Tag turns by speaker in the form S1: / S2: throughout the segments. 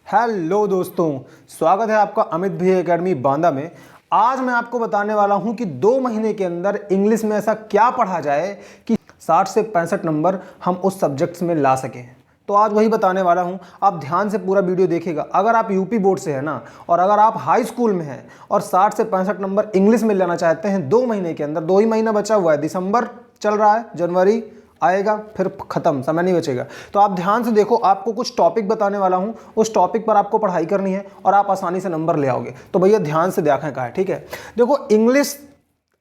S1: Hello दोस्तों, स्वागत है आपका अमित भी एकेडमी बांदा में। आज मैं आपको बताने वाला हूं कि 2 महीने के अंदर इंग्लिश में ऐसा क्या पढ़ा जाए कि 60 से 65 नंबर हम उस सब्जेक्ट्स में ला सकें। तो आज वही बताने वाला हूं, आप ध्यान से पूरा वीडियो देखिएगा। अगर आप यूपी बोर्ड से हैं ना, और अगर आप हाई स्कूल में हैं और 60 से 65 नंबर इंग्लिश में लेना चाहते हैं 2 महीने के अंदर, 2 ही महीना बचा हुआ है, दिसंबर चल रहा है, जनवरी आएगा फिर खत्म, समय नहीं बचेगा। तो आप ध्यान से देखो, आपको कुछ टॉपिक बताने वाला हूं, उस टॉपिक पर आपको पढ़ाई करनी है और आप आसानी से नंबर ले आओगे। तो भैया ध्यान से देखें का है, ठीक है। देखो इंग्लिश,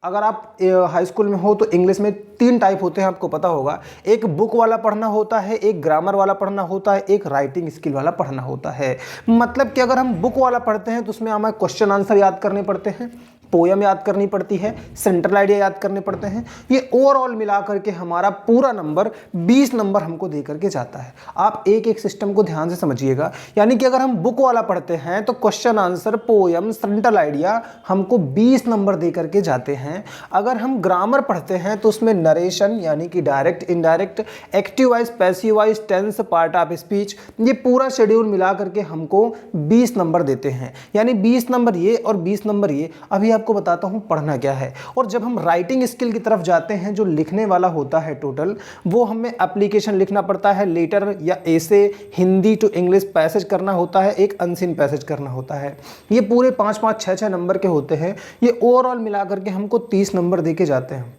S1: अगर आप हाई स्कूल में हो तो इंग्लिश में 3 टाइप होते हैं, आपको पता होगा। एक बुक वाला पढ़ना होता है, एक ग्रामर वाला पढ़ना होता है, एक राइटिंग स्किल वाला पढ़ना होता है। मतलब कि अगर हम बुक वाला पढ़ते हैं तो उसमें हमें क्वेश्चन आंसर याद करने पड़ते हैं, पोयम याद करनी पड़ती है, सेंट्रल आइडिया याद करने पड़ते हैं। ये ओवरऑल मिला करके हमारा पूरा नंबर 20 नंबर हमको दे करके जाता है। आप एक एक सिस्टम को ध्यान से समझिएगा। यानी कि अगर हम बुक वाला पढ़ते हैं तो question answer, poem, central idea हमको 20 नंबर दे करके जाते हैं। अगर हम ग्रामर पढ़ते हैं तो उसमें नरेशन यानी कि direct, indirect, active voice, passive voice, tense, part of speech, ये पूरा शेड्यूल मिला करके हमको 20 नंबर देते हैं। यानी 20 नंबर ये और 20 नंबर ये। अभी आपको बताता हूं पढ़ना क्या है। और जब हम राइटिंग स्किल की तरफ जाते हैं, जो लिखने वाला होता है टोटल, वो हमें एप्लीकेशन लिखना पड़ता है, लेटर या ऐसे, हिंदी टू इंग्लिश पैसेज करना होता है, एक अनसीन पैसेज करना होता है। ये पूरे 5-5, 6-6 नंबर के होते हैं। ये ओवरऑल मिला करके हमको 30 नंबर दे के जाते हैं।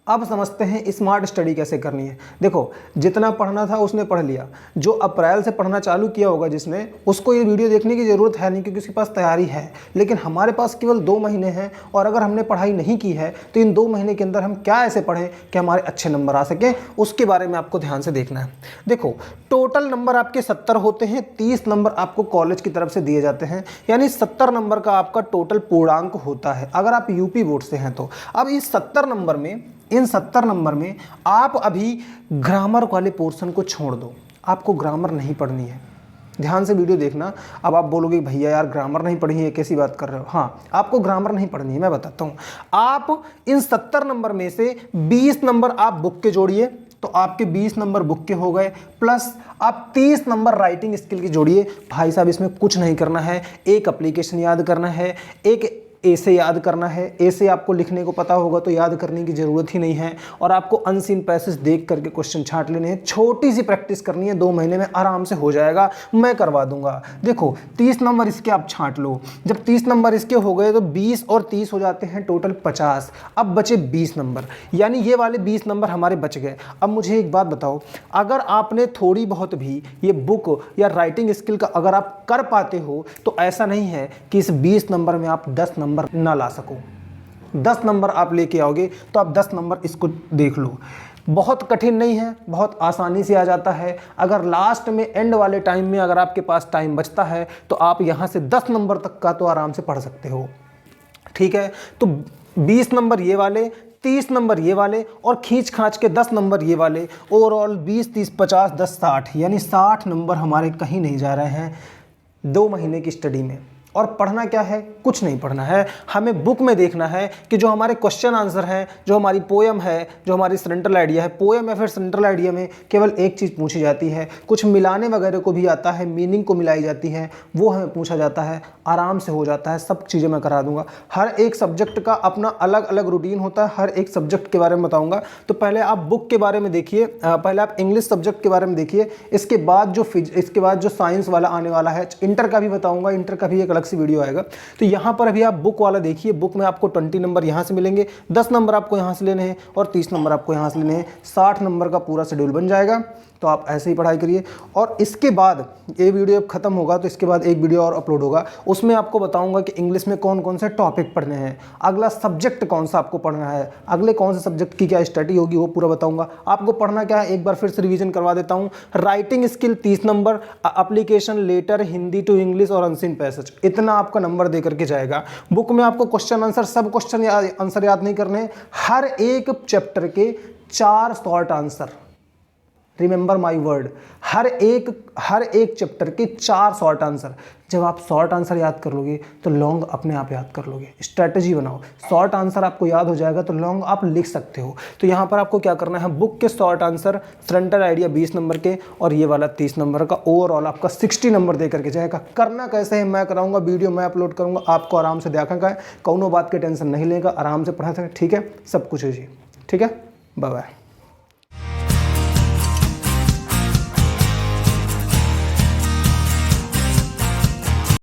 S1: अब समझते हैं स्मार्ट स्टडी कैसे करनी है। देखो, जितना पढ़ना था उसने पढ़ लिया। जो अप्रैल से पढ़ना चालू किया होगा जिसने, उसको ये वीडियो देखने की ज़रूरत है नहीं, क्योंकि उसके पास तैयारी है। लेकिन हमारे पास केवल 2 महीने हैं, और अगर हमने पढ़ाई नहीं की है तो इन 2 महीने के अंदर हम क्या ऐसे पढ़ें कि हमारे अच्छे नंबर आ सकें, उसके बारे में आपको ध्यान से देखना है। देखो, टोटल नंबर आपके 70 होते हैं, 30 नंबर आपको कॉलेज की तरफ से दिए जाते हैं। यानी 70 नंबर का आपका टोटल पूर्णांक होता है, अगर आप यूपी बोर्ड से हैं तो। अब इस 70 नंबर में, इन 70 नंबर में आप अभी ग्रामर वाले पोर्शन को छोड़ दो। आपको ग्रामर नहीं पढ़नी है। ध्यान से वीडियो देखना। अब आप बोलोगे भैया यार ग्रामर नहीं पढ़ी है, कैसी बात कर रहे हो। हाँ, आपको ग्रामर नहीं पढ़नी है, मैं बताता हूँ। आप इन 70 नंबर में से 20 नंबर आप बुक के जोड़िए, तो आपके 20 नंबर बुक के हो गए, प्लस आप 30 नंबर राइटिंग स्किल की जोड़िए। भाई साहब, इसमें कुछ नहीं करना है, एक एप्लीकेशन याद करना है, एक ऐसे याद करना है। ऐसे आपको लिखने को पता होगा तो याद करने की ज़रूरत ही नहीं है, और आपको अनसीन पैसेज देख करके क्वेश्चन छांट लेने हैं। छोटी सी प्रैक्टिस करनी है, 2 महीने में आराम से हो जाएगा, मैं करवा दूंगा। देखो, 30 नंबर इसके आप छांट लो। जब 30 नंबर इसके हो गए तो 20 और 30 हो जाते हैं टोटल 50। अब बचे 20 नंबर, यानी ये वाले 20 नंबर हमारे बच गए। अब मुझे एक बात बताओ, अगर आपने थोड़ी बहुत भी ये बुक या राइटिंग स्किल का अगर आप कर पाते हो, तो ऐसा नहीं है कि इस 20 नंबर में आप 10 नंबर ना ला सको। 10 नंबर आप लेके आओगे तो आप 10 नंबर इसको देख लो। बहुत कठिन नहीं है, बहुत आसानी से आ जाता है। अगर लास्ट में, एंड वाले टाइम में अगर आपके पास टाइम बचता है तो आप यहां से 10 नंबर तक का तो आराम से पढ़ सकते हो। ठीक है, तो 20 नंबर ये वाले, 30 नंबर ये वाले, और खींच खांच के 10 नंबर ये वाले। ओवरऑल 20, 30, 50, 10, 60, यानी 60 नंबर हमारे कहीं नहीं जा रहे हैं 2 महीने की स्टडी में। और पढ़ना क्या है? कुछ नहीं पढ़ना है। हमें बुक में देखना है कि जो हमारे क्वेश्चन आंसर हैं, जो हमारी पोयम है, जो हमारी सेंट्रल आइडिया है। पोयम या फिर सेंट्रल आइडिया में केवल एक चीज़ पूछी जाती है, कुछ मिलाने वगैरह को भी आता है, मीनिंग को मिलाई जाती है, वो हमें पूछा जाता है। आराम से हो जाता है, सब चीज़ें मैं करा दूंगा। हर एक सब्जेक्ट का अपना अलग अलग रूटीन होता है, हर एक सब्जेक्ट के बारे में बताऊँगा। तो पहले आप बुक के बारे में देखिए, पहले आप इंग्लिश सब्जेक्ट के बारे में देखिए। इसके बाद जो साइंस वाला आने वाला है, इंटर का भी बताऊँगा, इंटर का भी एक अलग सी वीडियो आएगा। तो यहां पर अभी आप बुक वाला देखिए। बुक में आपको 20 नंबर यहां से मिलेंगे, 10 नंबर आपको यहां से लेने हैं, और 30 नंबर आपको यहां से लेने हैं। 60 नंबर का पूरा शेड्यूल बन जाएगा। तो आप ऐसे ही पढ़ाई करिए। और इसके बाद ये वीडियो जब खत्म होगा तो इसके बाद एक वीडियो और अपलोड होगा, उसमें आपको बताऊंगा कि इंग्लिश में कौन कौन से टॉपिक पढ़ने हैं, अगला सब्जेक्ट कौन सा आपको पढ़ना है, अगले कौन से सब्जेक्ट की क्या स्टडी होगी, वो पूरा बताऊंगा। आपको पढ़ना क्या है, एक बार फिर से रिवीजन करवा देता हूँ। Writing skill 30 number, application, letter, Hindi to English और अनसीन पैसेज, इतना आपका नंबर दे करके जाएगा। बुक में आपको क्वेश्चन आंसर, सब क्वेश्चन आंसर याद नहीं करने, हर एक चैप्टर के 4 short answer, remember my word, हर एक चैप्टर के 4 शॉर्ट आंसर। जब आप शॉर्ट आंसर याद कर लोगे तो लॉन्ग अपने आप याद कर लोगे। स्ट्रैटेजी बनाओ, शॉर्ट आंसर आपको याद हो जाएगा तो लॉन्ग आप लिख सकते हो। तो यहाँ पर आपको क्या करना है, बुक के short answer, frontal idea 20 number के और ये वाला 30 नंबर का, ओवरऑल आपका 60 नंबर दे करके जाएगा। करना कैसे है मैं कराऊंगा, वीडियो मैं अपलोड करूंगा, आपको आराम से देखा का है, कौनो बात की टेंशन नहीं लेगा, आराम से पढ़ा सके। ठीक है, सब कुछ है जी। ठीक है, बाय बाय।